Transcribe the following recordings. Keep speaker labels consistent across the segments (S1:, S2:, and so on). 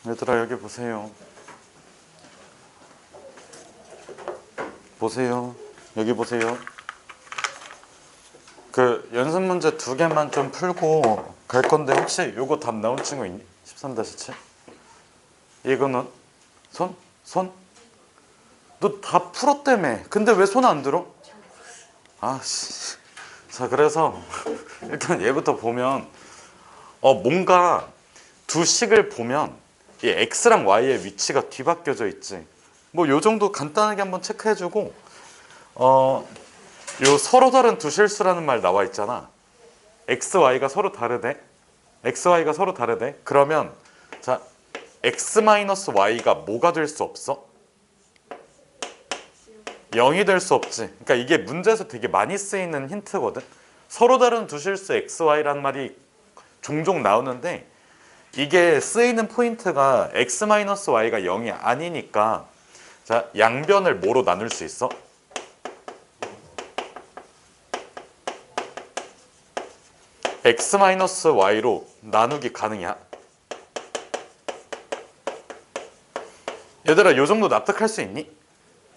S1: 얘들아 여기 보세요. 보세요. 여기 보세요. 그 연습 문제 2개만 좀 풀고 갈 건데 혹시 요거 답 나온 친구 있니? 13-7 이거는 손? 손? 너 다 풀었다며. 근데 왜 손 안 들어? 아씨. 자 그래서 일단 얘부터 보면 뭔가 두 식을 보면 이 x랑 y의 위치가 뒤바뀌어져 있지. 뭐 요 정도 간단하게 한번 체크해주고 요 서로 다른 두 실수라는 말 나와 있잖아. x, y가 서로 다르대. x, y가 서로 다르대. 그러면 자 x-y가 뭐가 될 수 없어? 0이 될 수 없지. 그러니까 이게 문제에서 되게 많이 쓰이는 힌트거든. 서로 다른 두 실수 x, y라는 말이 종종 나오는데 이게 쓰이는 포인트가 x-y가 0이 아니니까 자 양변을 뭐로 나눌 수 있어? x-y로 나누기 가능이야? 얘들아 요 정도 납득할 수 있니?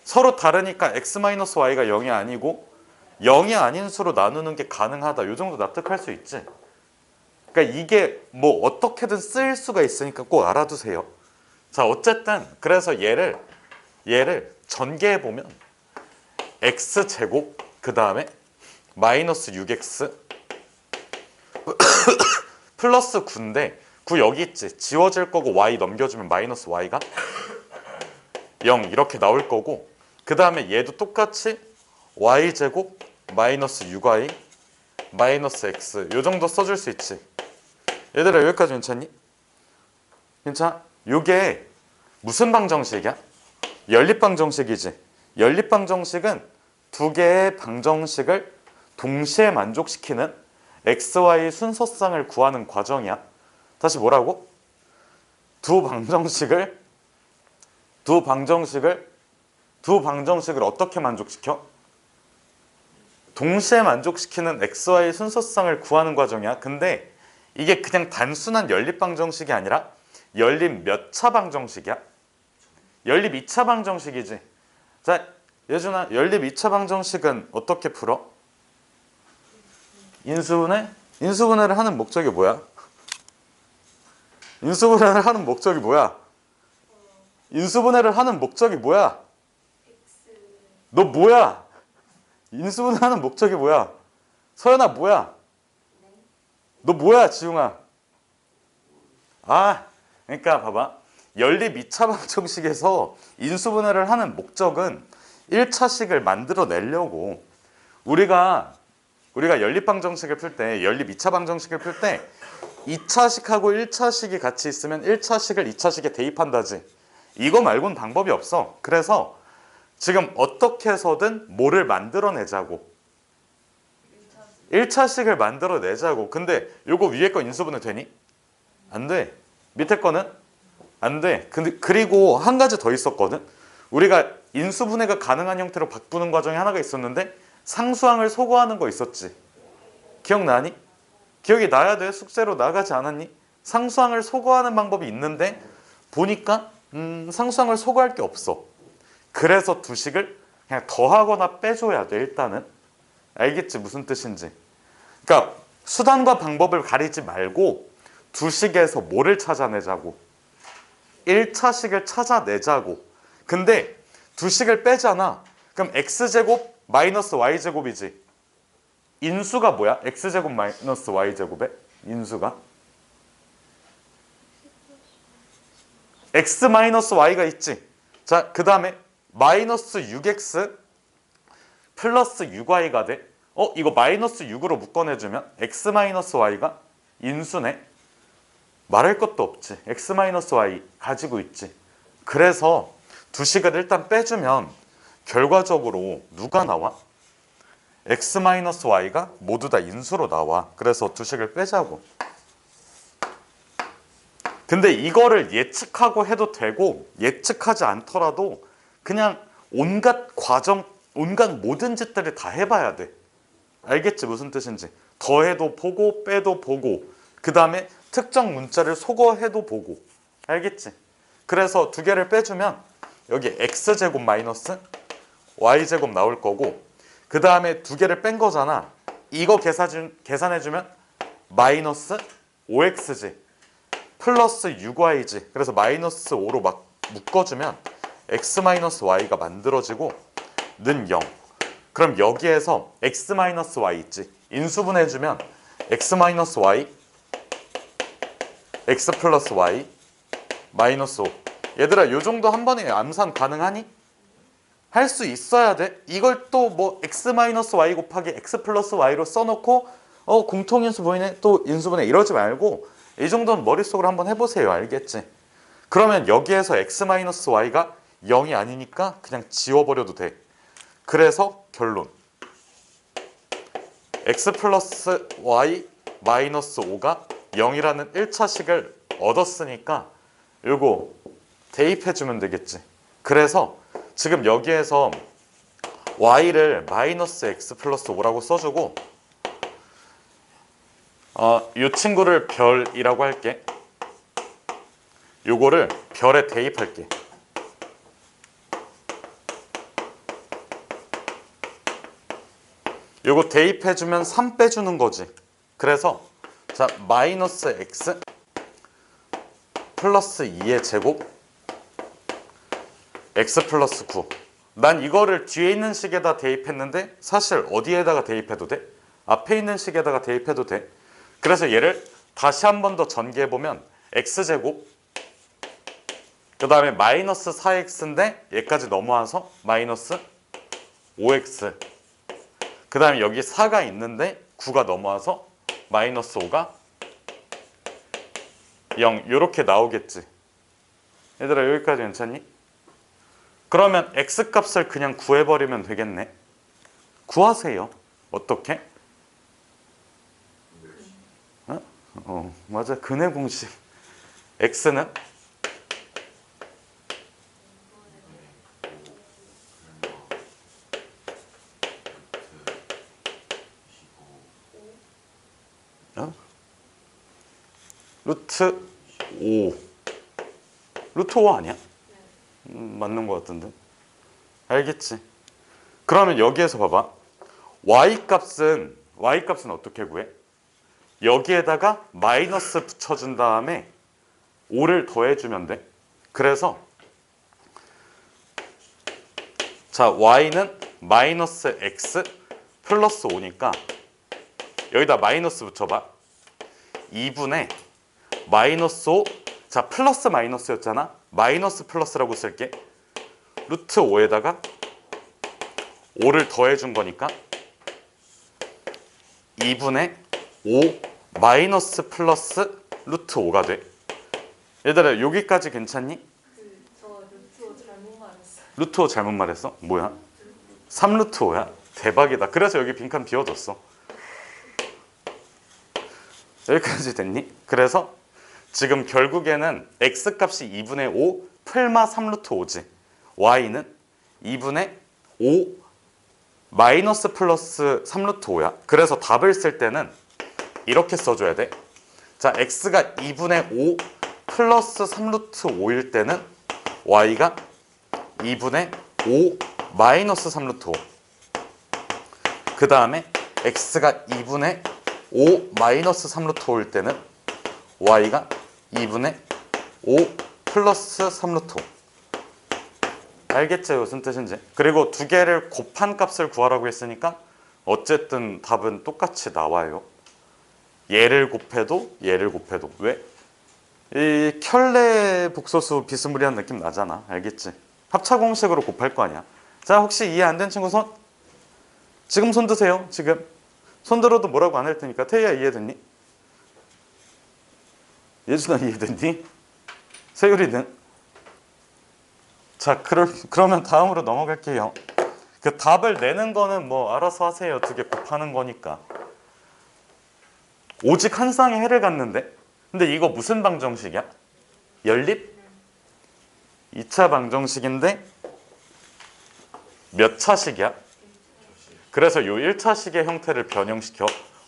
S1: 서로 다르니까 x-y가 0이 아니고 0이 아닌 수로 나누는 게 가능하다. 요 정도 납득할 수 있지? 그러니까 이게 뭐 어떻게든 쓰일 수가 있으니까 꼭 알아두세요. 자 어쨌든 그래서 얘를 전개해 보면 x제곱 그 다음에 마이너스 6x 플러스 9인데 9 여기 있지. 지워질 거고 y 넘겨주면 마이너스 y가 0 이렇게 나올 거고 그 다음에 얘도 똑같이 y제곱 마이너스 6y 마이너스 x 요 정도 써줄 수 있지. 얘들아 여기까지 괜찮니? 괜찮아? 요게 무슨 방정식이야? 연립방정식이지. 연립방정식은 두 개의 방정식을 동시에 만족시키는 XY 순서상을 구하는 과정이야. 다시 뭐라고? 두 방정식을 어떻게 만족시켜? 동시에 만족시키는 XY 순서상을 구하는 과정이야. 근데 이게 그냥 단순한 연립방정식이 아니라 연립 몇 차 방정식이야? 연립 2차 방정식이지. 자, 예준아, 연립 2차 방정식은 어떻게 풀어? 인수분해? 인수분해를 하는 목적이 뭐야? 인수분해를 하는 목적이 뭐야? 인수분해를 하는 목적이 뭐야? 너 뭐야? 인수분해하는 목적이 뭐야? 서연아 뭐야? 너 뭐야 지웅아? 그러니까 봐봐. 연립 2차 방정식에서 인수분해를 하는 목적은 1차식을 만들어내려고 우리가 연립 방정식을 풀 때 연립 2차 방정식을 풀 때 2차식하고 1차식이 같이 있으면 1차식을 2차식에 대입한다지. 이거 말고는 방법이 없어. 그래서 지금 어떻게 해서든 뭐를 만들어내자고. 1차식을 만들어내자고. 근데 요거 위에 거 인수분해 되니? 안 돼. 밑에 거는? 안 돼. 근데 그리고 한 가지 더 있었거든. 우리가 인수분해가 가능한 형태로 바꾸는 과정이 하나가 있었는데 상수항을 소거하는 거 있었지. 기억나니? 기억이 나야 돼. 숙제로 나가지 않았니? 상수항을 소거하는 방법이 있는데 보니까 상수항을 소거할 게 없어. 그래서 두 식을 그냥 더하거나 빼줘야 돼. 일단은 알겠지 무슨 뜻인지. 그러니까 수단과 방법을 가리지 말고 두 식에서 뭐를 찾아내자고. 1차식을 찾아내자고. 근데 두 식을 빼잖아. 그럼 x제곱 마이너스 y제곱이지. 인수가 뭐야? x제곱 마이너스 y제곱의 인수가? x 마이너스 y가 있지. 자, 그 다음에 마이너스 6x 플러스 6y가 돼. 이거 마이너스 6으로 묶어내주면 x 마이너스 y가 인수네. 말할 것도 없지. x 마이너스 y 가지고 있지. 그래서 두 식을 일단 빼주면 결과적으로 누가 나와? x 마이너스 y가 모두 다 인수로 나와. 그래서 두 식을 빼자고. 근데 이거를 예측하고 해도 되고 예측하지 않더라도 그냥 온갖 과정, 온갖 모든 짓들을 다 해봐야 돼. 알겠지 무슨 뜻인지. 더해도 보고 빼도 보고 그 다음에 특정 문자를 소거해도 보고 알겠지? 그래서 두 개를 빼주면 여기 x제곱 마이너스 y제곱 나올 거고, 그 다음에 두 개를 뺀 거잖아. 이거 계산해주면 마이너스 5x지 플러스 6y지. 그래서 마이너스 5로 막 묶어주면 x 마이너스 y가 만들어지고 는 0. 그럼 여기에서 x 마이너스 y 있지. 인수분해해주면 x 마이너스 y, x 플러스 y, 마이너스 5. 얘들아, 요 정도 한 번에 암산 가능하니? 할 수 있어야 돼. 이걸 또 뭐 x 마이너스 y 곱하기 x 플러스 y로 써놓고 공통인수 보이네 또 인수분해 이러지 말고 이 정도는 머릿속으로 한번 해보세요. 알겠지? 그러면 여기에서 x 마이너스 y가 0이 아니니까 그냥 지워버려도 돼. 그래서 결론 x 플러스 y 마이너스 5가 0이라는 1차식을 얻었으니까 요거 대입해주면 되겠지. 그래서 지금 여기에서 y를 마이너스 x 플러스 5라고 써주고 이 친구를 별이라고 할게. 요거를 별에 대입할게. 요거 대입해주면 3 빼주는 거지. 그래서 자 마이너스 x 플러스 2의 제곱 x 플러스 9. 난 이거를 뒤에 있는 식에다 대입했는데 사실 어디에다가 대입해도 돼? 앞에 있는 식에다가 대입해도 돼. 그래서 얘를 다시 한 번 더 전개해보면 x제곱 그 다음에 마이너스 4x인데 얘까지 넘어와서 마이너스 5x 그 다음에 여기 4가 있는데 9가 넘어와서 마이너스 5가 0 이렇게 나오겠지. 얘들아 여기까지 괜찮니? 그러면 x값을 그냥 구해버리면 되겠네. 구하세요. 어떻게? 맞아. 근해 공식. x는 루트 5. 루트 5 아니야? 맞는 것 같은데. 알겠지? 그러면 여기에서 봐봐. y값은 어떻게 구해? 여기에다가 마이너스 붙여준 다음에 5를 더해주면 돼. 그래서 자 y는 마이너스 x 플러스 5니까 여기다 마이너스 붙여봐. 2분의 마이너스 5. 자 플러스 마이너스였잖아. 마이너스 플러스라고 쓸게. 루트 5에다가 5를 더해준 거니까 2분의 5 마이너스 플러스 루트 5가 돼. 얘들아 여기까지 괜찮니?
S2: 저 루트 5 잘못 말했어요.
S1: 루트 5 잘못 말했어? 뭐야? 3루트 5야? 대박이다. 그래서 여기 빈칸 비워뒀어. 여기까지 됐니? 그래서 지금 결국에는 x값이 2분의 5 풀마 3루트 5지. y는 2분의 5 마이너스 플러스 3루트 5야. 그래서 답을 쓸 때는 이렇게 써줘야 돼. 자, x가 2분의 5 플러스 3루트 5일 때는 y가 2분의 5 마이너스 3루트 5. 그 다음에 x가 2분의 5 마이너스 3루트 5일 때는 y가 2분의 5 플러스 3루트 5. 알겠죠? 무슨 뜻인지. 그리고 두 개를 곱한 값을 구하라고 했으니까 어쨌든 답은 똑같이 나와요. 얘를 곱해도 얘를 곱해도. 왜? 이 켤레 복소수 비스무리한 느낌 나잖아. 알겠지? 합차 공식으로 곱할 거 아니야. 자, 혹시 이해 안 된 친구 손? 지금 손 드세요. 지금. 손 들어도 뭐라고 안 할 테니까. 태희야 이해됐니? 예준아 이해됐니? 세율이는? 자, 그러면 다음으로 넘어갈게요. 그 답을 내는 거는 뭐 알아서 하세요. 두 개 곱하는 거니까. 오직 한 쌍의 해를 갖는데? 근데 이거 무슨 방정식이야? 연립? 2차 방정식인데 몇 차식이야? 그래서 이 1차식의 형태를 변형시켜.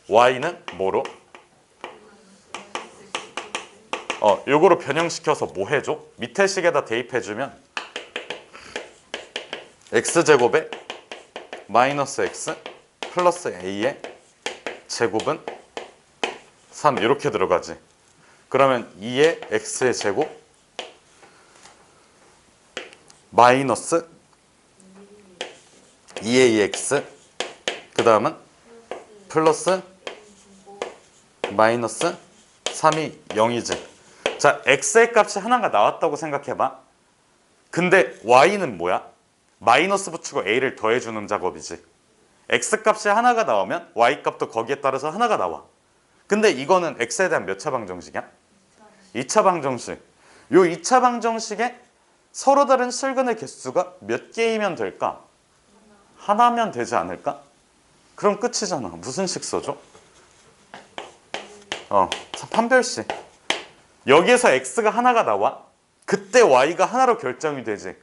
S1: y는 뭐로? 요거로 변형시켜서 뭐 해줘? 밑에 식에다 대입해주면 x제곱에 마이너스 x 플러스 a의 제곱은 3 이렇게 들어가지. 그러면 2의 x의 제곱 마이너스 2의 2x 그 다음은 플러스 마이너스 3이 0이지. 자, x의 값이 하나가 나왔다고 생각해봐. 근데 y는 뭐야? 마이너스 붙이고 a를 더해주는 작업이지. x 값이 하나가 나오면 y 값도 거기에 따라서 하나가 나와. 근데 이거는 x에 대한 몇 차 방정식이야? 2차 방정식. 요 2차 방정식에 서로 다른 실근의 개수가 몇 개이면 될까? 하나면 되지 않을까? 그럼 끝이잖아. 무슨 식 써줘? 판별식. 여기에서 x가 하나가 나와? 그때 y가 하나로 결정이 되지.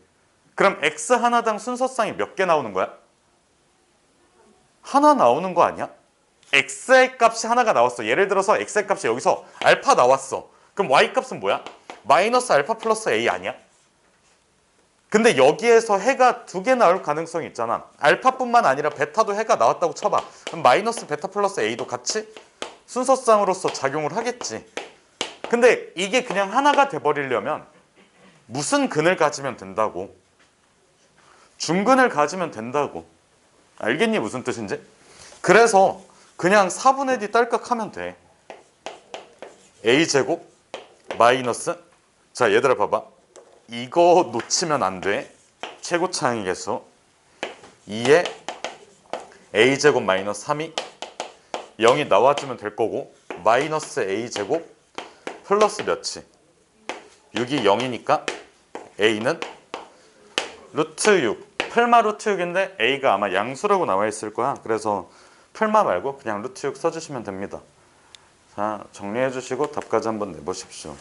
S1: 그럼 x 하나당 순서쌍이 몇 개 나오는 거야? 하나 나오는 거 아니야? x의 값이 하나가 나왔어. 예를 들어서 x의 값이 여기서 알파 나왔어. 그럼 y 값은 뭐야? 마이너스 알파 플러스 a 아니야? 근데 여기에서 해가 두 개 나올 가능성이 있잖아. 알파뿐만 아니라 베타도 해가 나왔다고 쳐봐. 그럼 마이너스 베타 플러스 a도 같이 순서쌍으로서 작용을 하겠지. 근데 이게 그냥 하나가 돼버리려면 무슨 근을 가지면 된다고? 중근을 가지면 된다고. 알겠니 무슨 뜻인지? 그래서 그냥 4분의 d 딸깍하면 돼. a제곱 마이너스, 자 얘들아 봐봐. 이거 놓치면 안 돼. 최고차항의 개수 2에 a제곱 마이너스 3이 0이 나와주면 될 거고, 마이너스 a제곱 플러스 몇이? 6이 0이니까 a는 루트 6. 풀마 루트 6인데 a가 아마 양수라고 나와 있을 거야. 그래서 풀마 말고 그냥 루트 6 써주시면 됩니다. 자, 정리해 주시고 답까지 한번 내보십시오.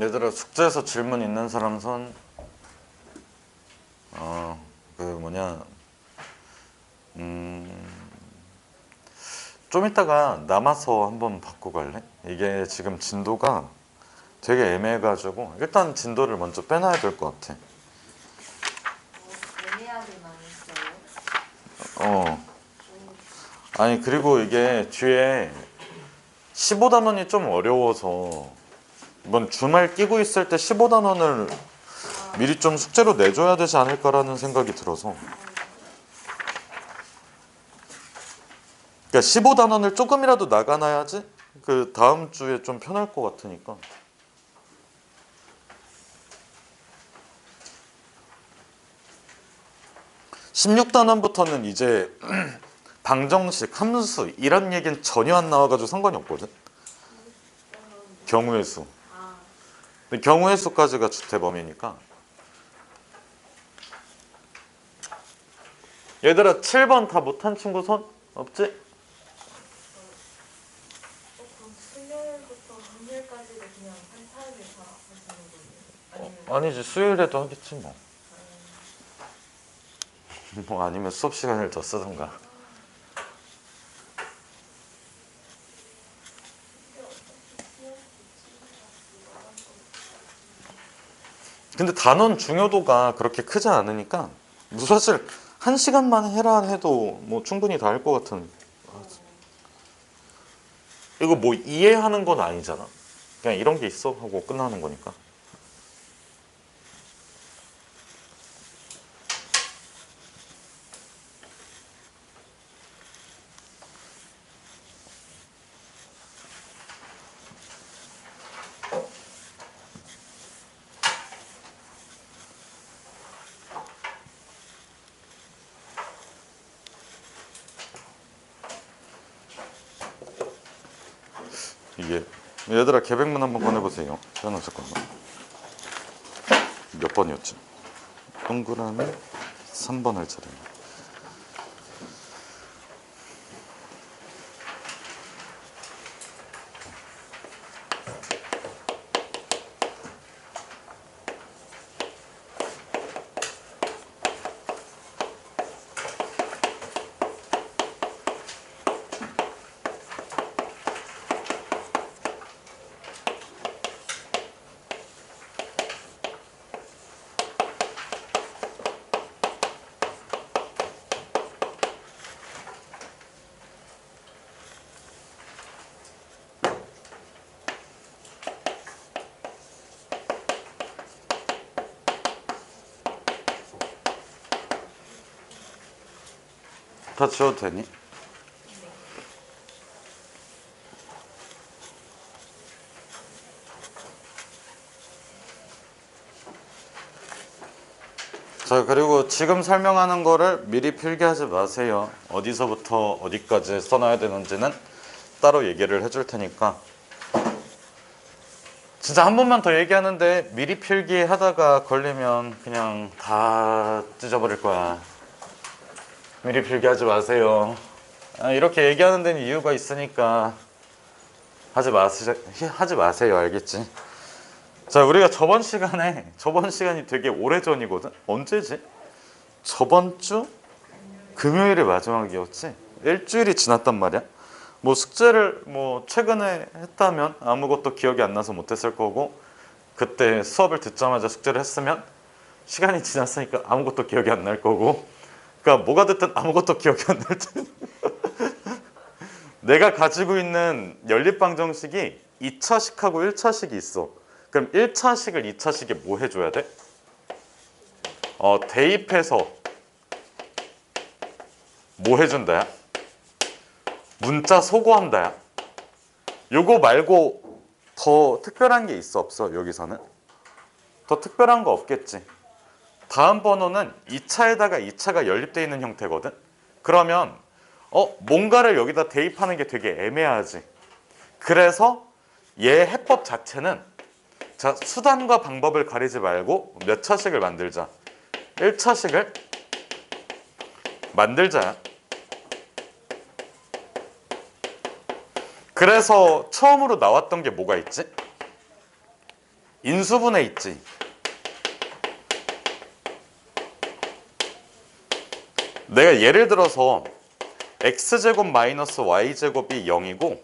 S1: 얘들아 숙제에서 질문 있는 사람 손. 그 뭐냐 좀 이따가 남아서 한번 받고 갈래? 이게 지금 진도가 되게 애매해가지고 일단 진도를 먼저 빼놔야 될 것 같아.
S2: 애매하게 많이 써요.
S1: 어. 아니 그리고 이게 뒤에 15단원이 좀 어려워서 이번 주말 끼고 있을 때 15단원을 미리 좀 숙제로 내줘야 되지 않을까라는 생각이 들어서. 그러니까 15단원을 조금이라도 나가놔야지 그 다음 주에 좀 편할 것 같으니까. (16단원부터는) 이제 방정식, 함수 이런 얘기는 전혀 안 나와가지고 상관이 없거든. 경우의 수.
S2: 아,
S1: 근데 경우의 수까지가 주태범위니까. 얘들아 7번 다 못한 친구 손 없지?
S2: 그럼 수요일부터 금요일까지도 그냥 한 타임에 다 하시는 거예요? 아니면
S1: 아니지 수요일에도 하겠지 뭐. 뭐 아니면 수업 시간을 더 쓰던가. 근데 단원 중요도가 그렇게 크지 않으니까 뭐 사실 1시간만 해라 해도 뭐 충분히 다 할 것 같은. 이거 뭐 이해하는 건 아니잖아. 그냥 이런 게 있어 하고 끝나는 거니까. 이게 얘들아 계백문 한번 꺼내보세요. 시원한 잠깐만. 몇 번이었지? 동그라미 3번 할 차례. 다 지워도 되니? 자 그리고 지금 설명하는 거를 미리 필기하지 마세요. 어디서부터 어디까지 써놔야 되는지는 따로 얘기를 해줄 테니까. 진짜 한 번만 더 얘기하는데 미리 필기 하다가 걸리면 그냥 다 찢어버릴 거야. 미리 필기하지 마세요. 이렇게 얘기하는 데는 이유가 있으니까 하지 마세요. 알겠지? 자 우리가 저번 시간이 되게 오래전이거든. 언제지? 저번 주 금요일이 마지막이었지. 일주일이 지났단 말이야. 뭐 숙제를 뭐 최근에 했다면 아무것도 기억이 안 나서 못했을 거고, 그때 수업을 듣자마자 숙제를 했으면 시간이 지났으니까 아무것도 기억이 안 날 거고. 그러니까 뭐가 됐든 아무것도 기억이 안 날 때. 내가 가지고 있는 연립방정식이 2차식하고 1차식이 있어. 그럼 1차식을 2차식에 뭐 해줘야 돼? 대입해서 뭐 해준다야? 문자 소거한다야. 요거 말고 더 특별한 게 있어 없어? 여기서는 더 특별한 거 없겠지. 다음 번호는 2차에다가 2차가 연립되어 있는 형태거든. 그러면 뭔가를 여기다 대입하는 게 되게 애매하지. 그래서 얘 해법 자체는, 자 수단과 방법을 가리지 말고 몇 차식을 만들자. 1차식을 만들자. 그래서 처음으로 나왔던 게 뭐가 있지? 인수분해 있지. 내가 예를 들어서 x제곱 마이너스 y제곱이 0이고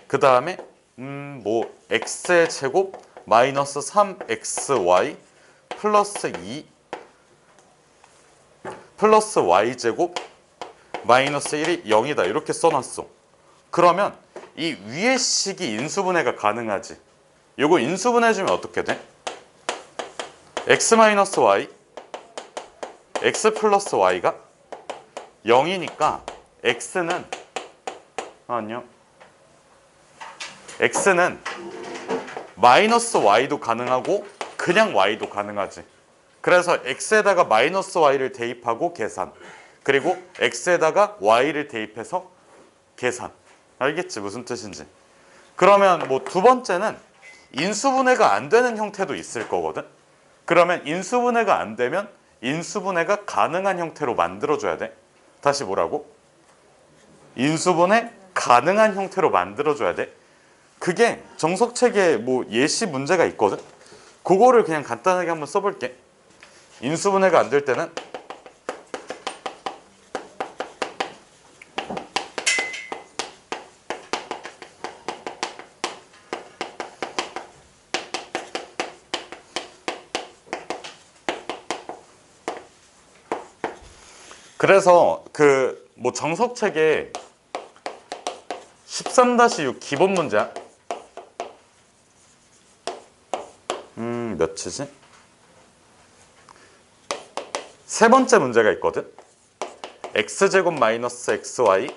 S1: 그 다음에 뭐 x의 제곱 마이너스 3xy 플러스 2 플러스 y제곱 마이너스 1이 0이다 이렇게 써놨어. 그러면 이 위의 식이 인수분해가 가능하지. 요거 인수분해해주면 어떻게 돼? x 마이너스 y x 플러스 y가 0이니까 x는 아니요 x는 마이너스 y도 가능하고 그냥 y도 가능하지. 그래서 x에다가 마이너스 y를 대입하고 계산, 그리고 x에다가 y를 대입해서 계산. 알겠지 무슨 뜻인지. 그러면 뭐 두 번째는 인수분해가 안 되는 형태도 있을 거거든. 그러면 인수분해가 안 되면 인수분해가 가능한 형태로 만들어줘야 돼. 다시 뭐라고? 인수분해 가능한 형태로 만들어줘야 돼. 그게 정석책에 뭐 예시 문제가 있거든. 그거를 그냥 간단하게 한번 써볼게. 인수분해가 안 될 때는 그래서 그 뭐 정석책에 13-6 기본 문제야. 몇이지? 세 번째 문제가 있거든. x제곱 마이너스 xy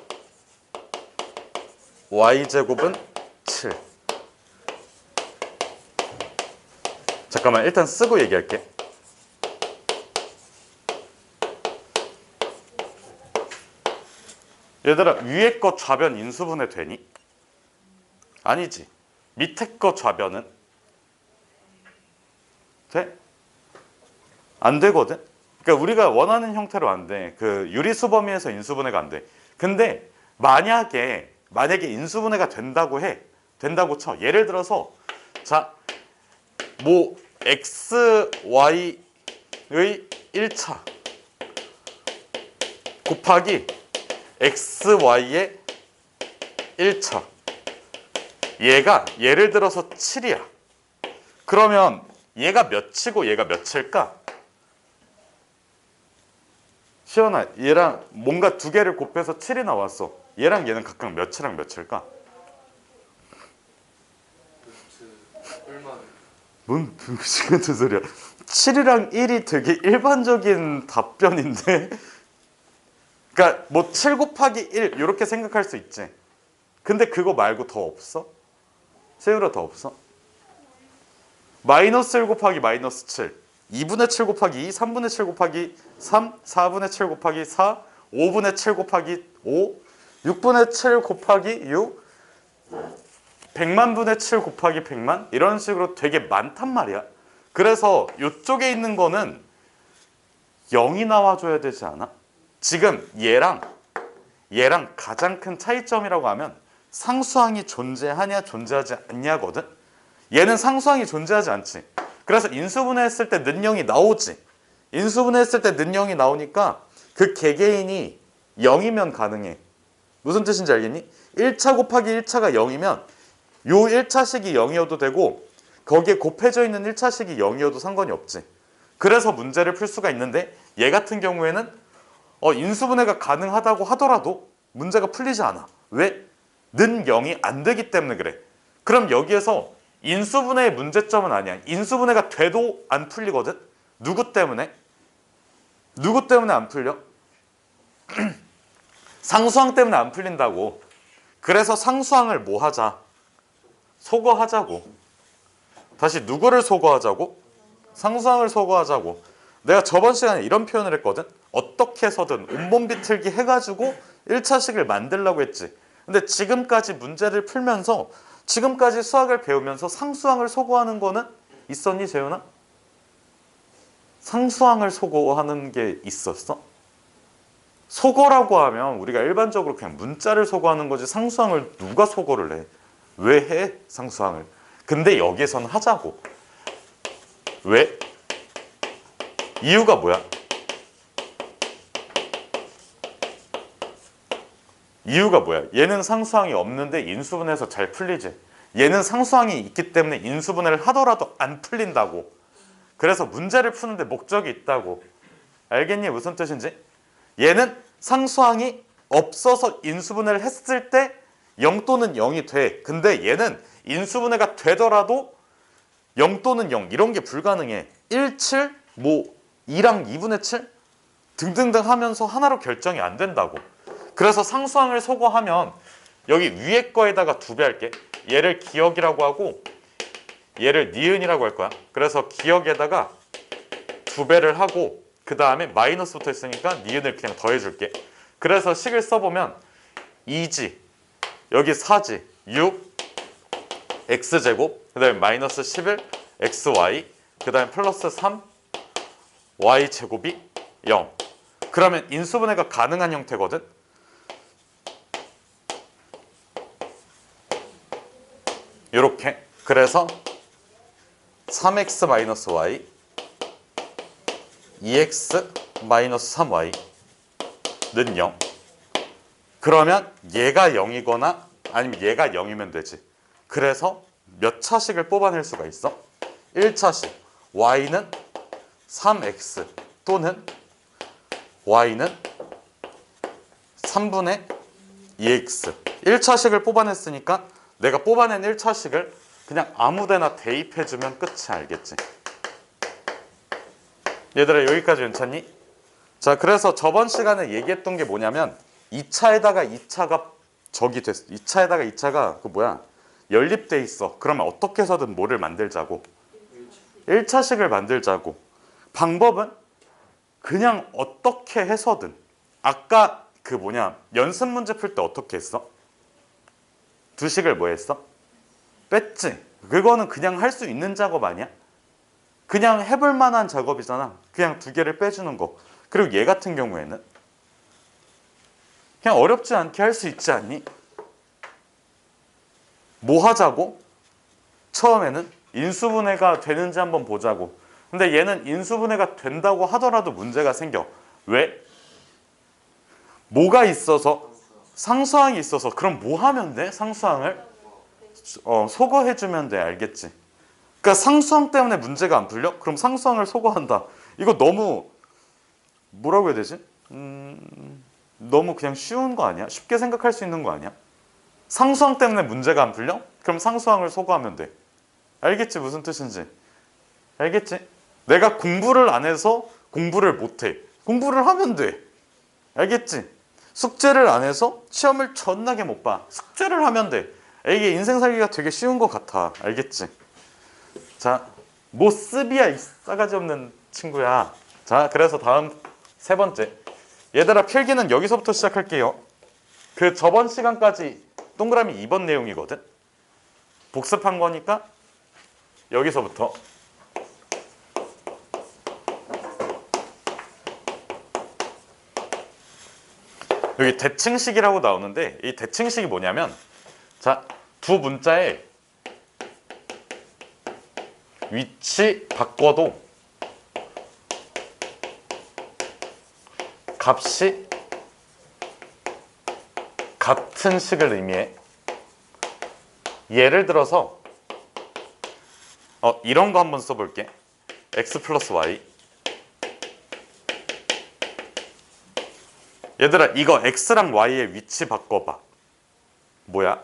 S1: y제곱은 7. 잠깐만 일단 쓰고 얘기할게. 얘들아 위에 거 좌변 인수분해 되니? 아니지. 밑에 거 좌변은 돼? 안 되거든? 그러니까 우리가 원하는 형태로 안 돼. 그 유리수 범위에서 인수분해가 안 돼. 근데 만약에 인수분해가 된다고 해. 된다고 쳐. 예를 들어서 자, 뭐 xy의 1차 곱하기 xy의 1차 얘가 예를 들어서 7이야. 그러면 얘가 몇이고 얘가 몇일까? 시연아 얘랑 뭔가 두 개를 곱해서 7이 나왔어. 얘랑 얘는 각각 몇이랑 몇일까? 뭔 무식 같은 소리야. 7이랑 1이 되게 일반적인 답변인데 그러니까 뭐 7 곱하기 1 이렇게 생각할 수 있지. 근데 그거 말고 더 없어? 세율아 더 없어? 마이너스 1 곱하기 마이너스 7 2분의 7 곱하기 2 3분의 7 곱하기 3 4분의 7 곱하기 4 5분의 7 곱하기 5 6분의 7 곱하기 6 100만 분의 7 곱하기 100만 이런 식으로 되게 많단 말이야. 그래서 이쪽에 있는 거는 0이 나와줘야 되지 않아? 지금 얘랑 가장 큰 차이점이라고 하면 상수항이 존재하냐 존재하지 않냐거든. 얘는 상수항이 존재하지 않지. 그래서 인수분해했을 때 는영이 나오지. 인수분해했을 때 는영이 나오니까 그 개개인이 0이면 가능해. 무슨 뜻인지 알겠니? 1차 곱하기 1차가 0이면 요 1차식이 0이어도 되고 거기에 곱해져 있는 1차식이 0이어도 상관이 없지. 그래서 문제를 풀 수가 있는데 얘 같은 경우에는 인수분해가 가능하다고 하더라도 문제가 풀리지 않아. 왜? 는 0이 안 되기 때문에 그래. 그럼 여기에서 인수분해의 문제점은 아니야. 인수분해가 돼도 안 풀리거든. 누구 때문에? 누구 때문에 안 풀려? 상수항 때문에 안 풀린다고. 그래서 상수항을 뭐 하자? 소거하자고. 다시 누구를 소거하자고? 상수항을 소거하자고. 내가 저번 시간에 이런 표현을 했거든. 어떻게 해서든 온몸 비틀기 해가지고 1차식을 만들려고 했지. 근데 지금까지 문제를 풀면서 지금까지 수학을 배우면서 상수항을 소거하는 거는 있었니 재훈아? 상수항을 소거하는 게 있었어? 소거라고 하면 우리가 일반적으로 그냥 문자를 소거하는 거지 상수항을 누가 소거를 해? 왜 해? 상수항을. 근데 여기서는 하자고. 왜? 이유가 뭐야? 이유가 뭐야? 얘는 상수항이 없는데 인수분해에서 잘 풀리지. 얘는 상수항이 있기 때문에 인수분해를 하더라도 안 풀린다고. 그래서 문제를 푸는데 목적이 있다고. 알겠니? 무슨 뜻인지? 얘는 상수항이 없어서 인수분해를 했을 때 0 또는 0이 돼. 근데 얘는 인수분해가 되더라도 0 또는 0 이런 게 불가능해. 1, 7, 뭐 2랑 2분의 7 등등등 하면서 하나로 결정이 안 된다고. 그래서 상수항을 소거하면 여기 위에 거에다가 2배 할게. 얘를 기억이라고 하고 얘를 니은이라고 할 거야. 그래서 기억에다가 2배를 하고 그 다음에 마이너스 붙어 있으니까 니은을 그냥 더해줄게. 그래서 식을 써보면 2지 여기 4지 6 x제곱 그 다음에 마이너스 11 xy 그 다음에 플러스 3 y제곱이 0. 그러면 인수분해가 가능한 형태거든. 이렇게. 그래서 3x 마이너스 y 2x 마이너스 3y는 0. 그러면 얘가 0이거나 아니면 얘가 0이면 되지. 그래서 몇 차식을 뽑아낼 수가 있어? 1차식 y는 3x 또는 y는 3분의 2x. 1차식을 뽑아냈으니까 내가 뽑아낸 1차식을 그냥 아무데나 대입해주면 끝이. 알겠지? 얘들아 여기까지 괜찮니? 자, 그래서 저번 시간에 얘기했던 게 뭐냐면 2차에다가 2차가 적이 됐어. 2차에다가 2차가 그 뭐야? 연립돼 있어. 그러면 어떻게 해서든 뭐를 만들자고? 1차식을 만들자고. 방법은 그냥 어떻게 해서든. 아까 그 뭐냐? 연습 문제 풀 때 어떻게 했어? 두 식을 뭐 했어? 뺐지. 그거는 그냥 할 수 있는 작업 아니야? 그냥 해볼 만한 작업이잖아. 그냥 두 개를 빼주는 거. 그리고 얘 같은 경우에는 그냥 어렵지 않게 할 수 있지 않니? 뭐 하자고? 처음에는 인수분해가 되는지 한번 보자고. 근데 얘는 인수분해가 된다고 하더라도 문제가 생겨. 왜? 뭐가 있어서? 상수항이 있어서. 그럼 뭐 하면 돼? 상수항을? 소거해주면 돼. 알겠지? 그러니까 상수항 때문에 문제가 안 풀려? 그럼 상수항을 소거한다. 이거 너무 뭐라고 해야 되지? 너무 그냥 쉬운 거 아니야? 쉽게 생각할 수 있는 거 아니야? 상수항 때문에 문제가 안 풀려? 그럼 상수항을 소거하면 돼. 알겠지? 무슨 뜻인지. 알겠지? 내가 공부를 안 해서 공부를 못 해. 공부를 하면 돼. 알겠지? 숙제를 안 해서 시험을 존나게 못 봐. 숙제를 하면 돼. 이게 인생 살기가 되게 쉬운 것 같아. 알겠지? 자, 모습이야 이 싸가지 없는 친구야. 자, 그래서 다음 세 번째. 얘들아 필기는 여기서부터 시작할게요. 그 저번 시간까지 동그라미 2번 내용이거든. 복습한 거니까 여기서부터. 여기 대칭식이라고 나오는데 이 대칭식이 뭐냐면 자, 두 문자에 위치 바꿔도 값이 같은 식을 의미해. 예를 들어서 이런 거 한번 써볼게. x 플러스 y. 얘들아 이거 x랑 y의 위치 바꿔봐. 뭐야?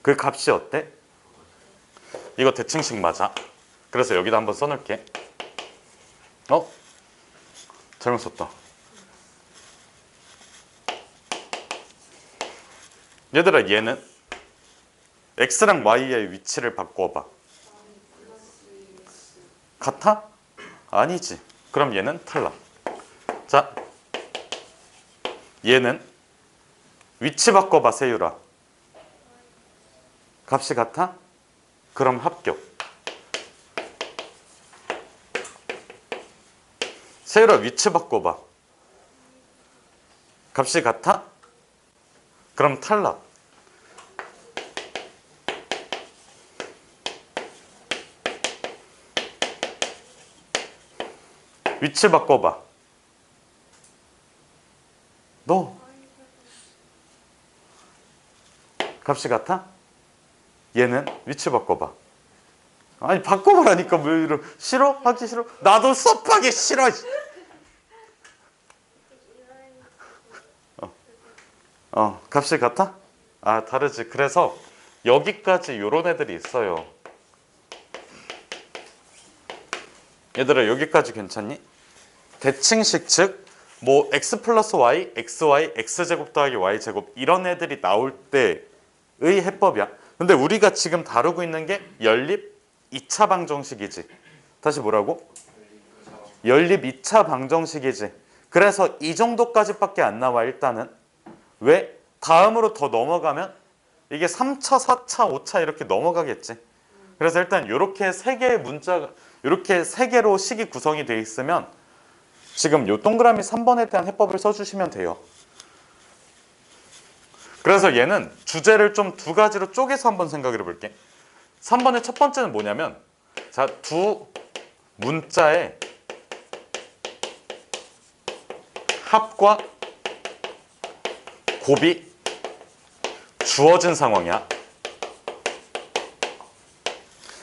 S1: 그 값이 어때? 이거 대칭식 맞아. 그래서 여기다 한번 써놓을게. 잘못 썼다. 얘들아 얘는 x랑 y의 위치를 바꿔봐. 같아? 아니지. 그럼 얘는 탈락. 자, 얘는 위치 바꿔봐 세율아. 값이 같아? 그럼 합격. 세율아 위치 바꿔봐. 값이 같아? 그럼 탈락. 위치 바꿔봐. 너 값이 같아? 얘는 위치 바꿔봐. 아니 바꿔보라니까. 왜 이러? 싫어? 하기 싫어? 나도 수업하기 싫어. 값이 같아? 아 다르지. 그래서 여기까지 요런 애들이 있어요. 얘들아 여기까지 괜찮니? 대칭식 즉 뭐 x 플러스 y, xy, x제곱 더하기 y제곱 이런 애들이 나올 때의 해법이야. 근데 우리가 지금 다루고 있는 게 연립 2차 방정식이지. 다시 뭐라고? 연립 2차 방정식이지. 그래서 이 정도까지밖에 안 나와 일단은. 왜? 다음으로 더 넘어가면 이게 3차, 4차, 5차 이렇게 넘어가겠지. 그래서 일단 이렇게 세 개의 문자가 이렇게 세 개로 식이 구성이 돼 있으면 지금 요 동그라미 3번에 대한 해법을 써주시면 돼요. 그래서 얘는 주제를 좀 두 가지로 쪼개서 한번 생각을 해볼게. 3번의 첫 번째는 뭐냐면 자, 두 문자의 합과 곱이 주어진 상황이야.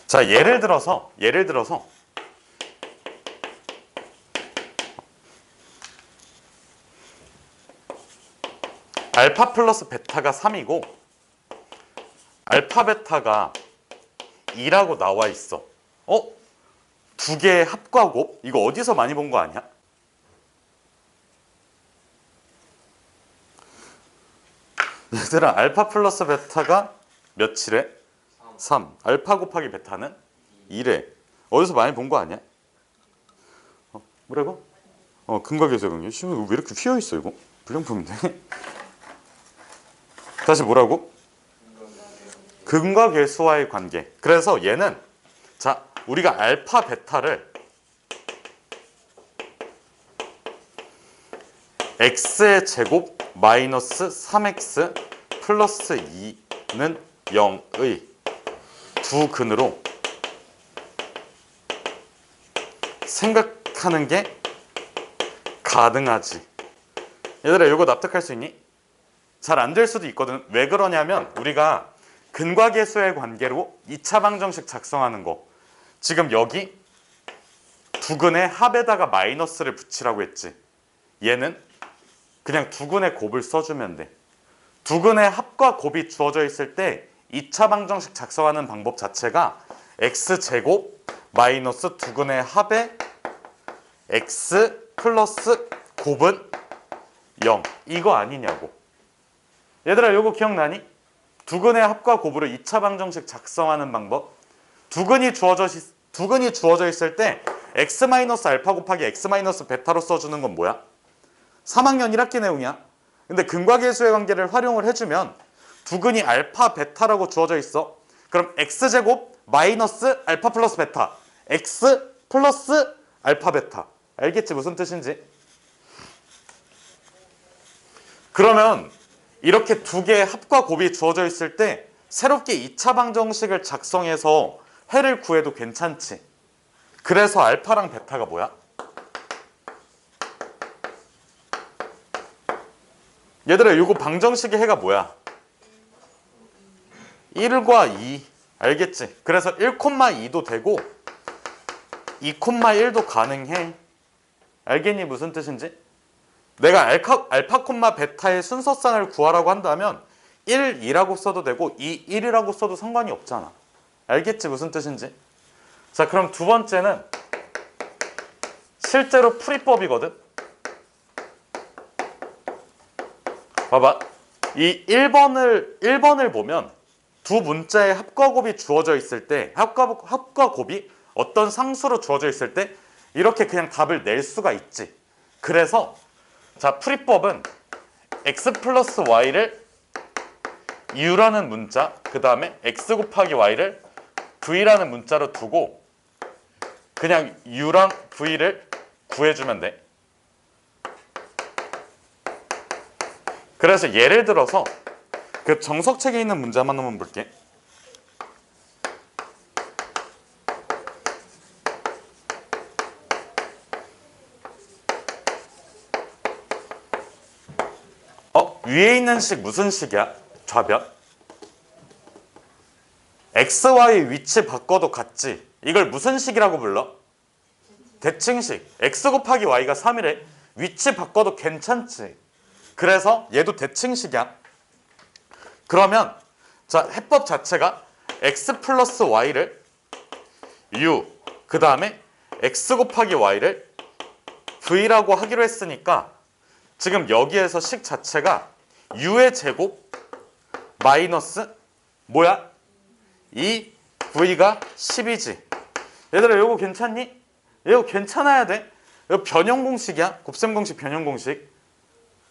S1: 자, 예를 들어서 알파 플러스 베타가 3이고 알파 베타가 2라고 나와 있어. 두 개의 합과 곱? 이거 어디서 많이 본 거 아니야? 얘들아 알파 플러스 베타가 며칠에? 3. 알파 곱하기 베타는 2래. 어디서 많이 본 거 아니야? 뭐라고? 근각에서 왜 이렇게 휘어있어 이거? 불량품인데? 다시 뭐라고? 근각계수와의 관계. 그래서 얘는 자 우리가 알파 베타를 x의 제곱 마이너스 3x 플러스 2는 0의 두 근으로 생각하는 게 가능하지. 얘들아 이거 납득할 수 있니? 잘 안 될 수도 있거든. 왜 그러냐면 우리가 근과계수의 관계로 2차 방정식 작성하는 거 지금 여기 두 근의 합에다가 마이너스를 붙이라고 했지. 얘는 그냥 두 근의 곱을 써주면 돼. 두 근의 합과 곱이 주어져 있을 때 2차 방정식 작성하는 방법 자체가 x제곱 마이너스 두 근의 합에 x 플러스 곱은 0 이거 아니냐고. 얘들아 이거 기억나니? 두 근의 합과 곱으로 2차 방정식 작성하는 방법. 두 근이 주어져 있을 때 x 마이너스 알파 곱하기 x 마이너스 베타로 써주는 건 뭐야? 3학년 1학기 내용이야. 근데 근과계수의 관계를 활용을 해주면 두 근이 알파 베타라고 주어져 있어. 그럼 x제곱 마이너스 알파 플러스 베타 x 플러스 알파 베타. 알겠지 무슨 뜻인지? 그러면 이렇게 두 개의 합과 곱이 주어져 있을 때 새롭게 2차 방정식을 작성해서 해를 구해도 괜찮지. 그래서 알파랑 베타가 뭐야? 얘들아 이거 방정식의 해가 뭐야? 1과 2 알겠지? 그래서 1,2도 되고 2,1도 가능해. 알겠니 무슨 뜻인지? 내가 알파, 베타의 순서쌍을 구하라고 한다면 1, 2라고 써도 되고 2, 1이라고 써도 상관이 없잖아. 알겠지 무슨 뜻인지? 자 그럼 두 번째는 실제로 풀이법이거든. 봐봐. 이 1번을 보면 두 문자의 합과 곱이 주어져 있을 때 합과 곱이 어떤 상수로 주어져 있을 때 이렇게 그냥 답을 낼 수가 있지. 그래서 자 풀이법은 x 플러스 y를 u라는 문자 그 다음에 x 곱하기 y를 v라는 문자로 두고 그냥 u랑 v를 구해주면 돼. 그래서 예를 들어서 그 정석책에 있는 문제만 한번 볼게. 위에 있는 식 무슨 식이야? 좌변? x, y 위치 바꿔도 같지. 이걸 무슨 식이라고 불러? 대칭식. x 곱하기 y가 3이래. 위치 바꿔도 괜찮지. 그래서 얘도 대칭식이야. 그러면 자, 해법 자체가 x 플러스 y를 u, 그 다음에 x 곱하기 y를 v라고 하기로 했으니까 지금 여기에서 식 자체가 u의 제곱 마이너스 뭐야? 2v가 10이지. 얘들아 이거 괜찮니? 이거 괜찮아야 돼. 이거 변형 공식이야. 곱셈 공식, 변형 공식.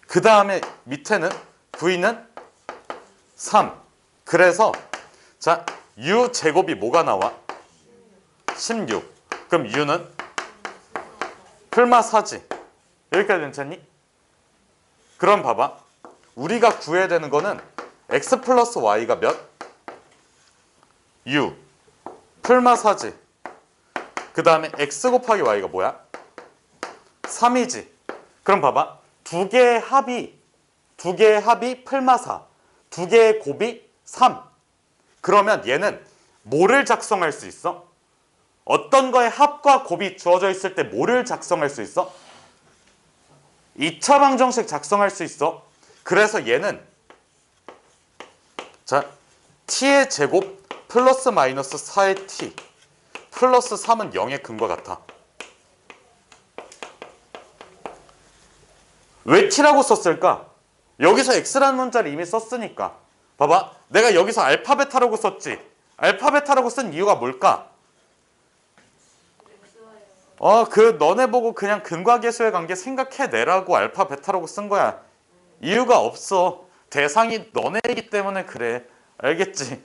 S1: 그 다음에 밑에는 v는 3. 그래서 자, u 제곱이 뭐가 나와? 16. 그럼 u는 풀마 4지. 여기까지 괜찮니? 그럼 봐봐. 우리가 구해야 되는 거는 x 플러스 y가 몇? u. 풀마 4지. 그 다음에 x 곱하기 y가 뭐야? 3이지. 그럼 봐봐. 두 개의 합이 풀마 4. 두 개의 곱이 3. 그러면 얘는 뭐를 작성할 수 있어? 어떤 거의 합과 곱이 주어져 있을 때 뭐를 작성할 수 있어? 2차 방정식 작성할 수 있어. 그래서 얘는 자, t의 제곱 플러스 마이너스 4의 t 플러스 3은 0의 근과 같아. 왜 t라고 썼을까? 여기서 x라는 문자를 이미 썼으니까. 봐봐. 내가 여기서 알파 베타라고 썼지. 알파 베타라고 쓴 이유가 뭘까? 너네 보고 그냥 근과계수의 관계 생각해내라고 알파 베타라고 쓴 거야. 이유가 없어. 대상이 너네이기 때문에 그래. 알겠지?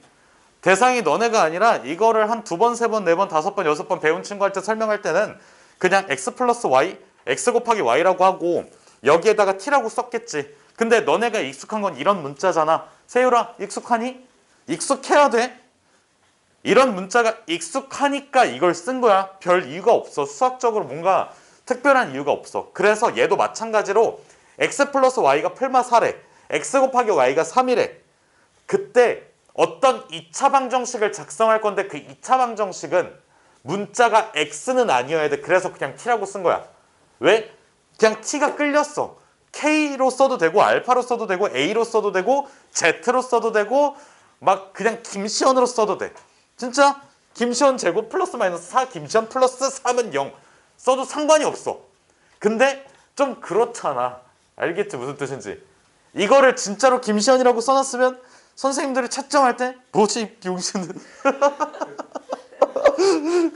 S1: 대상이 너네가 아니라 이거를 한 2번, 3번, 4번, 5번, 6번 배운 친구한테 설명할 때는 그냥 x 플러스 y, x 곱하기 y라고 하고 여기에다가 t라고 썼겠지. 근데 너네가 익숙한 건 이런 문자잖아. 세율아, 익숙하니? 익숙해야 돼. 이런 문자가 익숙하니까 이걸 쓴 거야. 별 이유가 없어. 수학적으로 뭔가 특별한 이유가 없어. 그래서 얘도 마찬가지로 x 플러스 y가 풀마 4래. x 곱하기 y가 3이래. 그때 어떤 2차 방정식을 작성할 건데 그 2차 방정식은 문자가 x는 아니어야 돼. 그래서 그냥 t라고 쓴 거야. 왜? 그냥 t가 끌렸어. k로 써도 되고 알파로 써도 되고 a로 써도 되고 z로 써도 되고 막 그냥 김시현으로 써도 돼. 진짜 김시현 제곱 플러스 마이너스 4 김시현 플러스 3은 0 써도 상관이 없어. 근데 좀 그렇잖아. 알겠지 무슨 뜻인지. 이거를 진짜로 김시현이라고 써놨으면 선생님들이 채점할 때 뭐지 용신은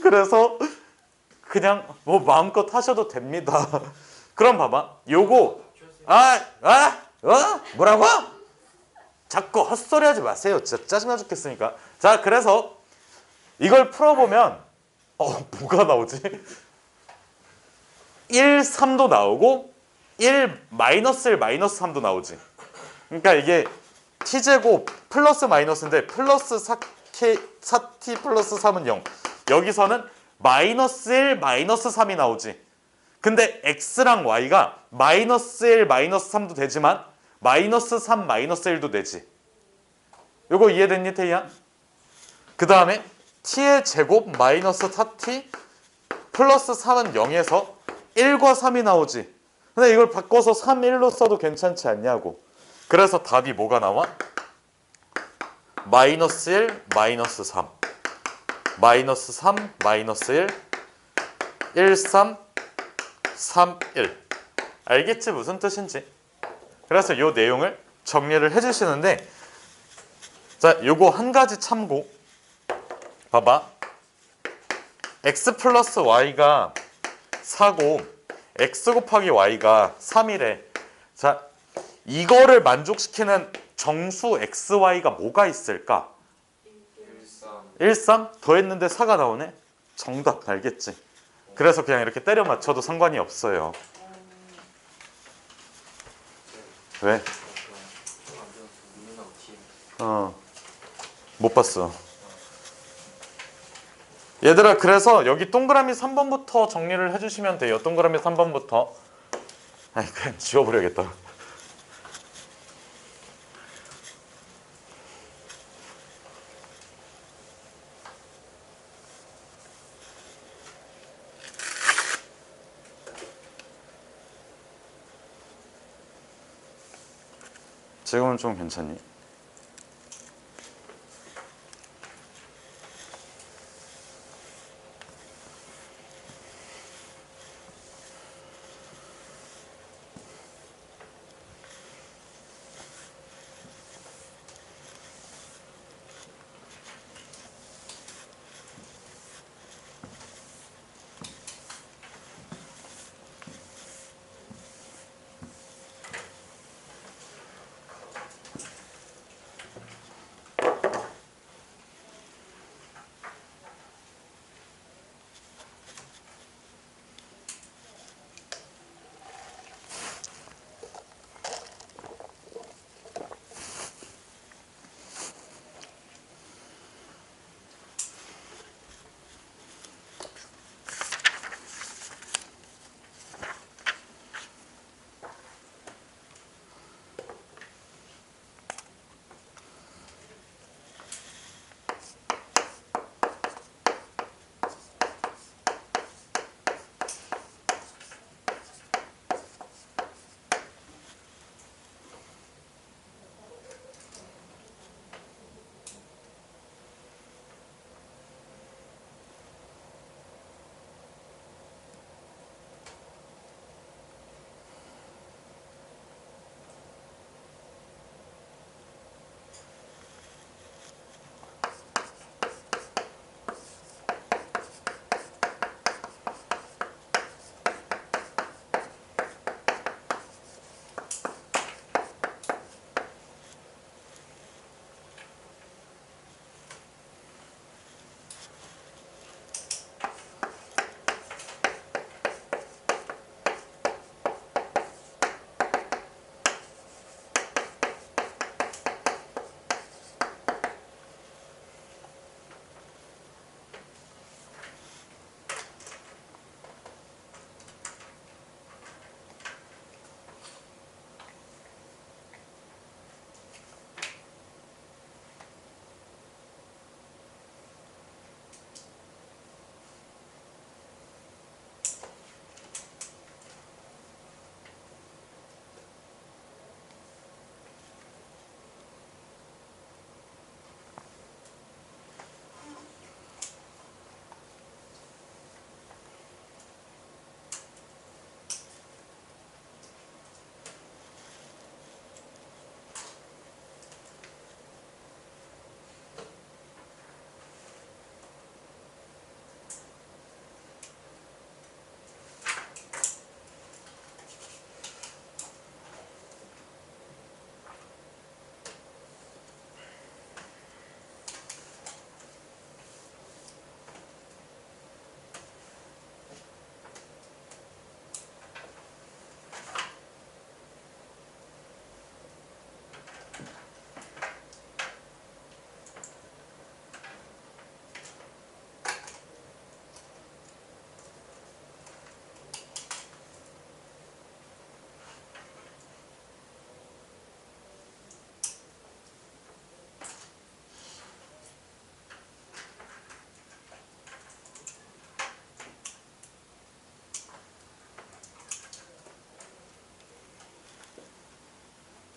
S1: 그래서 그냥 뭐 마음껏 하셔도 됩니다. 그럼 봐봐. 요거 뭐라고? 자꾸 헛소리 하지 마세요. 진짜 짜증나 죽겠으니까. 자, 그래서 이걸 풀어보면 뭐가 나오지? 1, 3도 나오고 1, 마이너스 1, 마이너스 3도 나오지. 그러니까 이게 t제곱 플러스 마이너스인데 플러스 4t 플러스 3은 0. 여기서는 마이너스 1, 마이너스 3이 나오지. 근데 x랑 y가 마이너스 1, 마이너스 3도 되지만 마이너스 3, 마이너스 1도 되지. 요거 이해됐니, 태희야? 그 다음에 t의 제곱 마이너스 4t 플러스 3은 0에서 1과 3이 나오지. 근데 이걸 바꿔서 3, 1로 써도 괜찮지 않냐고. 그래서 답이 뭐가 나와? 마이너스 1, 마이너스 3 마이너스 3, 마이너스 1 1, 3 3, 1 알겠지? 무슨 뜻인지. 그래서 이 내용을 정리를 해주시는데 자, 요거 한 가지 참고 봐봐. x 플러스 y가 4고 x 곱하기 y가 3이래. 자, 이거를 만족시키는 정수 xy가 뭐가 있을까? 1, 3 더했는데 4가 나오네? 정답. 알겠지? 그래서 그냥 이렇게 때려 맞춰도 상관이 없어요. 왜? 못 봤어. 얘들아, 그래서 여기 동그라미 3번부터 정리를 해주시면 돼요. 동그라미 3번부터. 아니, 그냥 지워버려야겠다. 지금은 좀 괜찮니?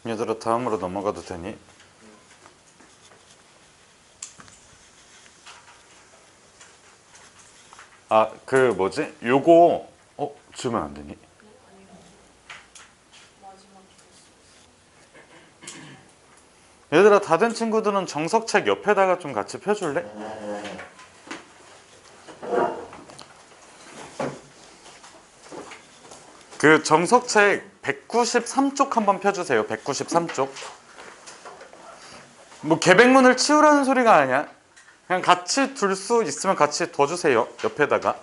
S1: 얘들아 다음으로 넘어가도 되니? 아, 그 뭐지? 요거 주면 안 되니? 얘들아 다 된 친구들은 정석책 옆에다가 좀 같이 펴줄래? 그 정석책 193쪽 한번 펴주세요. 193쪽. 뭐 계백문을 치우라는 소리가 아니야. 그냥 같이 둘 수 있으면 같이 둬주세요. 옆에다가.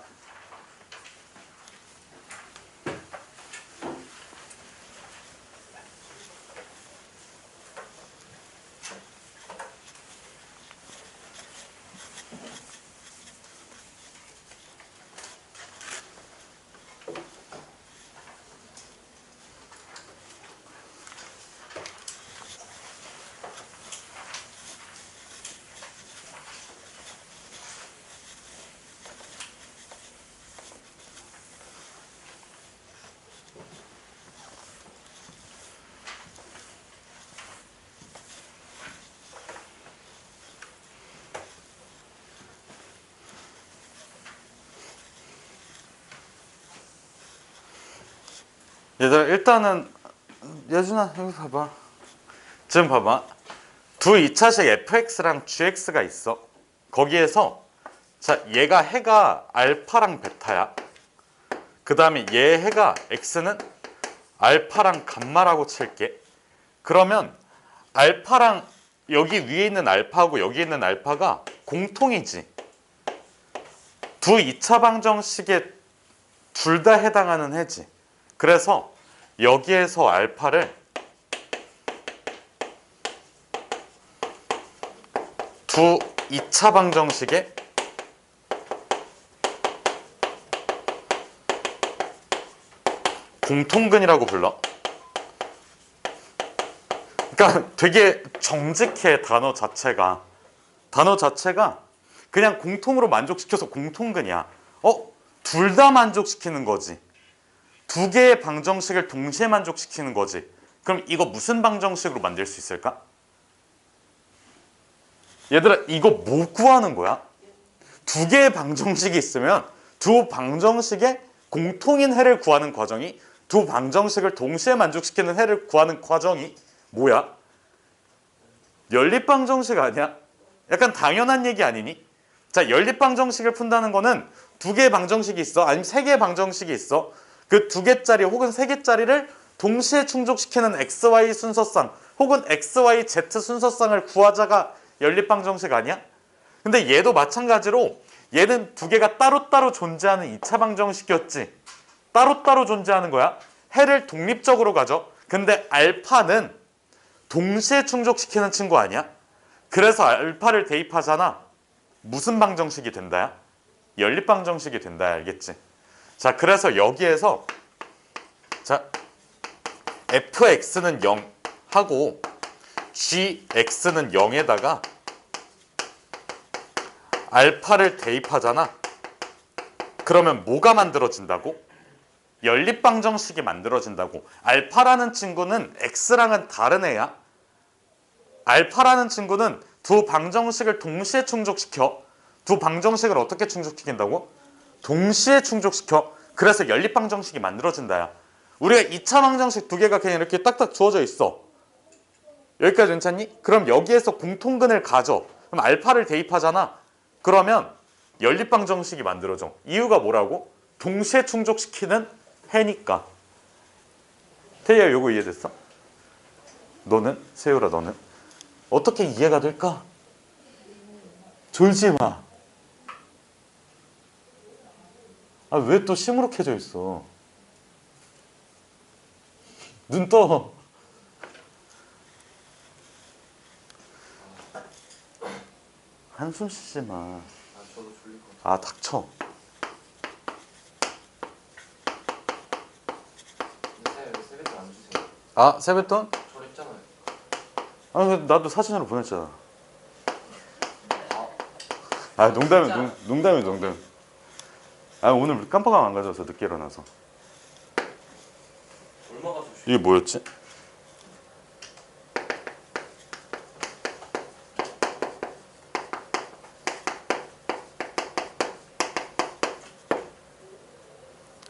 S1: 얘들아 일단은 예준아 여기 봐봐. 지금 봐봐. 두 2차식 fx랑 gx가 있어. 거기에서 자 얘가 해가 알파랑 베타야. 그 다음에 얘 해가 x는 알파랑 감마라고 칠게. 그러면 알파랑 여기 위에 있는 알파하고 여기 있는 알파가 공통이지. 두 2차 방정식에 둘 다 해당하는 해지. 그래서 여기에서 알파를 두 2차 방정식의 공통근이라고 불러. 그러니까 되게 정직해 단어 자체가. 단어 자체가 그냥 공통으로 만족시켜서 공통근이야. 둘 다 만족시키는 거지. 두 개의 방정식을 동시에 만족시키는 거지. 그럼 이거 무슨 방정식으로 만들 수 있을까? 얘들아 이거 뭐 구하는 거야? 두 개의 방정식이 있으면 두 방정식의 공통인 해를 구하는 과정이 두 방정식을 동시에 만족시키는 해를 구하는 과정이 뭐야? 연립방정식 아니야? 약간 당연한 얘기 아니니? 자, 연립방정식을 푼다는 거는 두 개의 방정식이 있어. 아니면 세 개의 방정식이 있어. 그 두 개짜리 혹은 세 개짜리를 동시에 충족시키는 XY 순서상 혹은 XYZ 순서상을 구하자가 연립방정식 아니야? 근데 얘도 마찬가지로 얘는 두 개가 따로따로 존재하는 2차 방정식이었지. 따로따로 존재하는 거야. 해를 독립적으로 가져. 근데 알파는 동시에 충족시키는 친구 아니야? 그래서 알파를 대입하잖아. 무슨 방정식이 된다야? 연립방정식이 된다야. 알겠지? 자, 그래서 여기에서 자 fx는 0 하고 gx는 0에다가 알파를 대입하잖아. 그러면 뭐가 만들어진다고? 연립방정식이 만들어진다고. 알파라는 친구는 x랑은 다른 애야. 알파라는 친구는 두 방정식을 동시에 충족시켜. 두 방정식을 어떻게 충족시킨다고? 동시에 충족시켜. 그래서 연립방정식이 만들어진다야. 우리가 2차 방정식 두 개가 그냥 이렇게 딱딱 주어져 있어. 여기까지 괜찮니? 그럼 여기에서 공통근을 가져. 그럼 알파를 대입하잖아. 그러면 연립방정식이 만들어져. 이유가 뭐라고? 동시에 충족시키는 해니까. 태희야 요거 이해됐어? 너는? 세율아 너는? 어떻게 이해가 될까? 졸지 마. 아, 왜 또 시무룩해져 있어? 눈 떠. 한숨 쉬지 마.
S2: 저도 졸릴 것
S1: 아, 닥쳐.
S2: 같아요. 세뱃돈 안 주세요.
S1: 아, 세뱃돈?
S2: 저랬잖아요.
S1: 아, 나도 사진으로 보냈잖아. 아, 농담이 농담. 아, 오늘 깜빡하고 안 가져와서 늦게 일어나서.
S2: 얼마가 더
S1: 이게 뭐였지?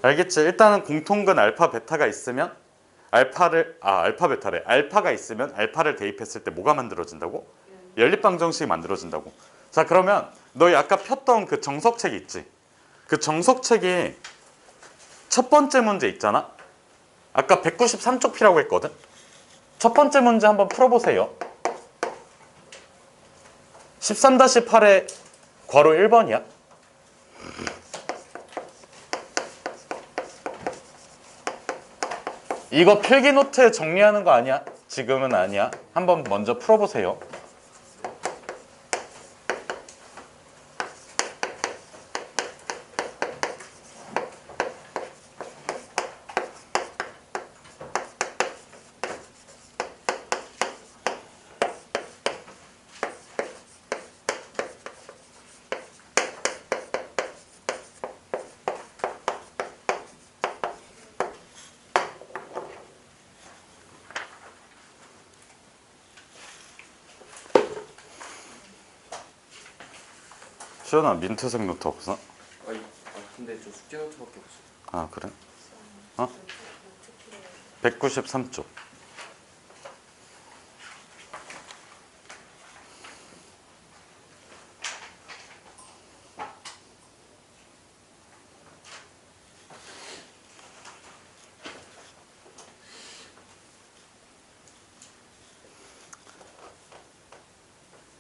S1: 알겠지? 일단은 공통근 알파 베타가 있으면 알파 베타래. 알파가 있으면 알파를 대입했을 때 뭐가 만들어진다고? 연립방정식이 만들어진다고. 자, 그러면 너희 아까 폈던 그 정석책 있지? 그 정석책에 첫 번째 문제 있잖아? 아까 193쪽 피라고 했거든? 첫 번째 문제 한번 풀어보세요. 13-8의 괄호 1번이야. 이거 필기 노트에 정리하는 거 아니야? 지금은 아니야. 한번 먼저 풀어보세요. 시연아, 민트색 노트 없어?
S2: 근데 저 숙제 노트밖에 없어요.
S1: 아, 그래?
S2: 노트 필요해요.
S1: 193쪽.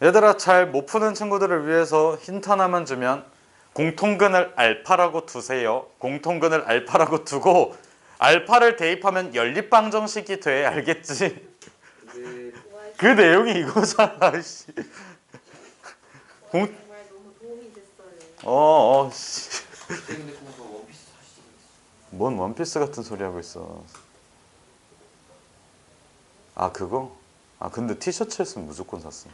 S1: 얘들아, 잘 못 푸는 친구들을 위해서 힌트 하나만 주면 공통근을 알파라고 두세요. 공통근을 알파라고 두고 알파를 대입하면 연립방정식이 돼. 알겠지? 그 내용이 이거잖아. 씨.
S2: 정말 너무 도움이 됐어요.
S1: 씨.
S3: 근데 그거 원피스 사시죠?
S1: 뭔 원피스 같은 소리 하고 있어. 아, 그거? 아, 근데 티셔츠 했으면 무조건 샀어.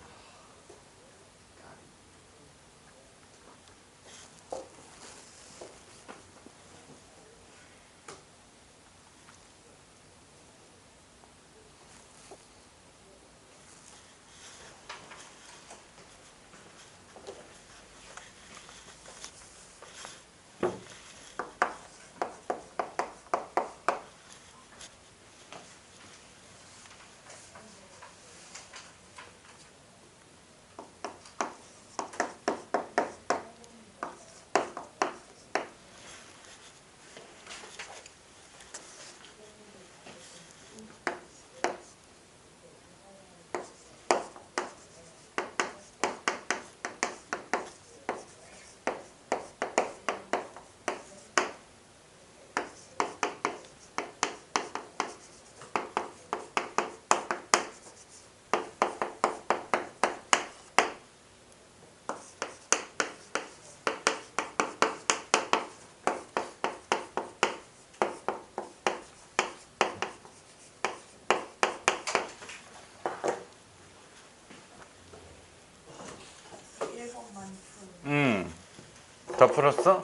S1: 다 풀었어?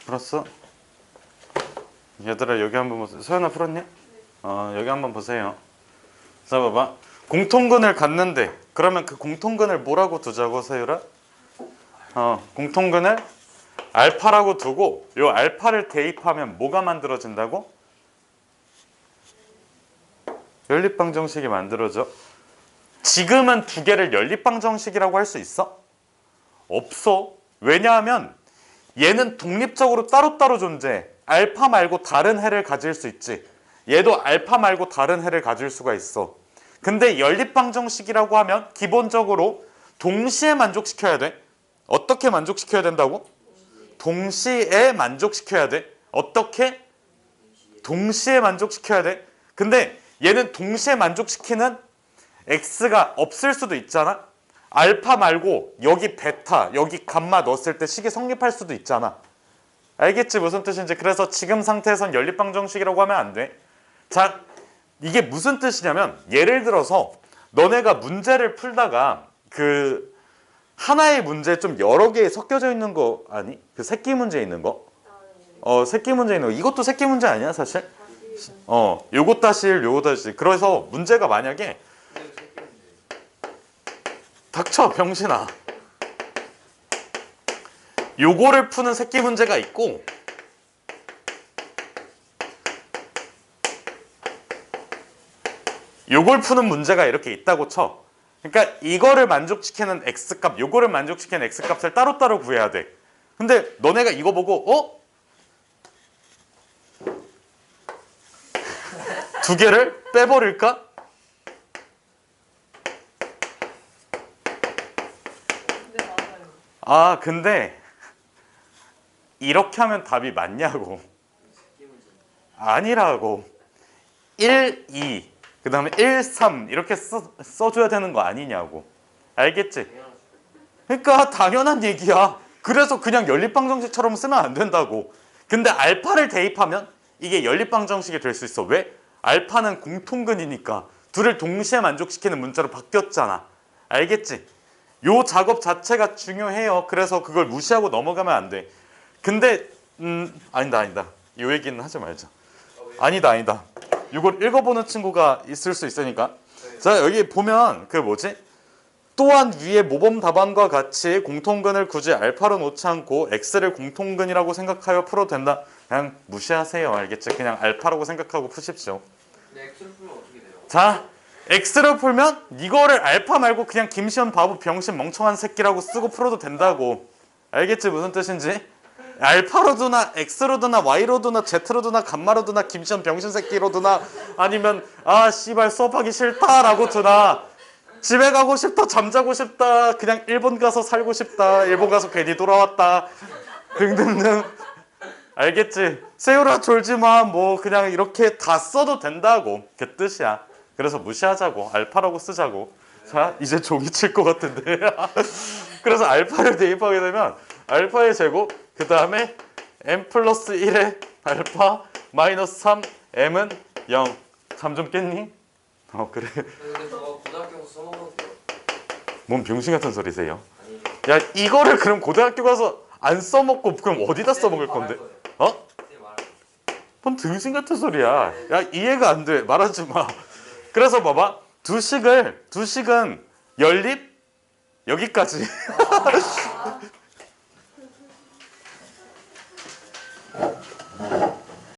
S1: 풀었어? 얘들아, 여기 한번 보세요. 서연아, 풀었냐? 여기 한번 보세요. 자, 봐봐. 공통근을 갖는데 그러면 그 공통근을 뭐라고 두자고, 서유라? 공통근을 알파라고 두고 요 알파를 대입하면 뭐가 만들어진다고? 연립방정식이 만들어져. 지금은 두 개를 연립방정식이라고 할 수 있어? 없어. 왜냐하면 얘는 독립적으로 따로따로 존재해. 알파 말고 다른 해를 가질 수 있지. 얘도 알파 말고 다른 해를 가질 수가 있어. 근데 연립방정식이라고 하면 기본적으로 동시에 만족시켜야 돼. 어떻게 만족시켜야 된다고? 동시에 만족시켜야 돼. 어떻게? 동시에 만족시켜야 돼. 근데 얘는 동시에 만족시키는 x가 없을 수도 있잖아. 알파 말고 여기 베타, 여기 감마 넣었을 때 식이 성립할 수도 있잖아. 알겠지? 무슨 뜻인지. 그래서 지금 상태에선 연립방정식이라고 하면 안 돼. 자, 이게 무슨 뜻이냐면 예를 들어서 너네가 문제를 풀다가 그 하나의 문제 좀 여러 개 섞여져 있는 거 아니? 그 새끼 문제 있는 거? 새끼 문제 있는 거. 이것도 새끼 문제 아니야, 사실? 요것 다시 1, 요것 다시 1. 그래서 문제가 만약에 닥쳐, 병신아. 요거를 푸는 새끼 문제가 있고 요걸 푸는 문제가 이렇게 있다고 쳐. 그러니까 이거를 만족시키는 x값, 요거를 만족시키는 x값을 따로따로 구해야 돼. 근데 너네가 이거 보고 두 개를 빼버릴까?
S2: 네, 맞아요.
S1: 근데 이렇게 하면 답이 맞냐고. 아니라고. 1, 2, 그 다음에 1, 3 이렇게 써줘야 되는 거 아니냐고. 알겠지? 그러니까 당연한 얘기야. 그래서 그냥 연립방정식처럼 쓰면 안 된다고. 근데 알파를 대입하면 이게 연립방정식이 될 수 있어. 왜? 알파는 공통근이니까 둘을 동시에 만족시키는 문자로 바뀌었잖아. 알겠지? 요 작업 자체가 중요해요. 그래서 그걸 무시하고 넘어가면 안 돼. 근데 아니다. 요 얘기는 하지 말자. 아니다. 이걸 읽어보는 친구가 있을 수 있으니까. 자, 여기 보면 그 뭐지? 또한 위의 모범 답안과 같이 공통근을 굳이 알파로 놓지 않고 x를 공통근이라고 생각하여 풀어도 된다. 그냥 무시하세요. 알겠지? 그냥 알파라고 생각하고 푸십시오.
S3: 근데 X를 풀면 어떻게 돼요?
S1: 자, x를 풀면 이거를 알파 말고 그냥 김시현 바보 병신 멍청한 새끼라고 쓰고 풀어도 된다고. 알겠지? 무슨 뜻인지? 알파로 두나 x로 두나 y로 두나 z로 두나 감마로 두나 김시현 병신 새끼로 두나 아니면 아 씨발 수업하기 싫다라고 두나 집에 가고 싶다 잠자고 싶다 그냥 일본 가서 살고 싶다 일본 가서 괜히 돌아왔다 등등등. 알겠지? 세우라 졸지마 뭐 그냥 이렇게 다 써도 된다고. 그 뜻이야. 그래서 무시하자고. 알파라고 쓰자고. 자 이제 종이 칠 것 같은데. 그래서 알파를 대입하게 되면 알파의 제곱 그 다음에 m 플러스 1의 알파 마이너스 3 m은 0. 잠 좀 깼니? 그래.
S3: 근데 저거 고등학교 가서 써먹어도 돼요?
S1: 뭔 병신 같은 소리세요?
S3: 아니
S1: 야 이거를 그럼 고등학교 가서 안 써먹고 그럼 어디다 써먹을 건데? 어?
S3: 쌤 말할 거예요.
S1: 뭔 등신 같은 소리야. 야 이해가 안 돼. 말하지 마. 그래서 봐봐. 두식은 연립 여기까지.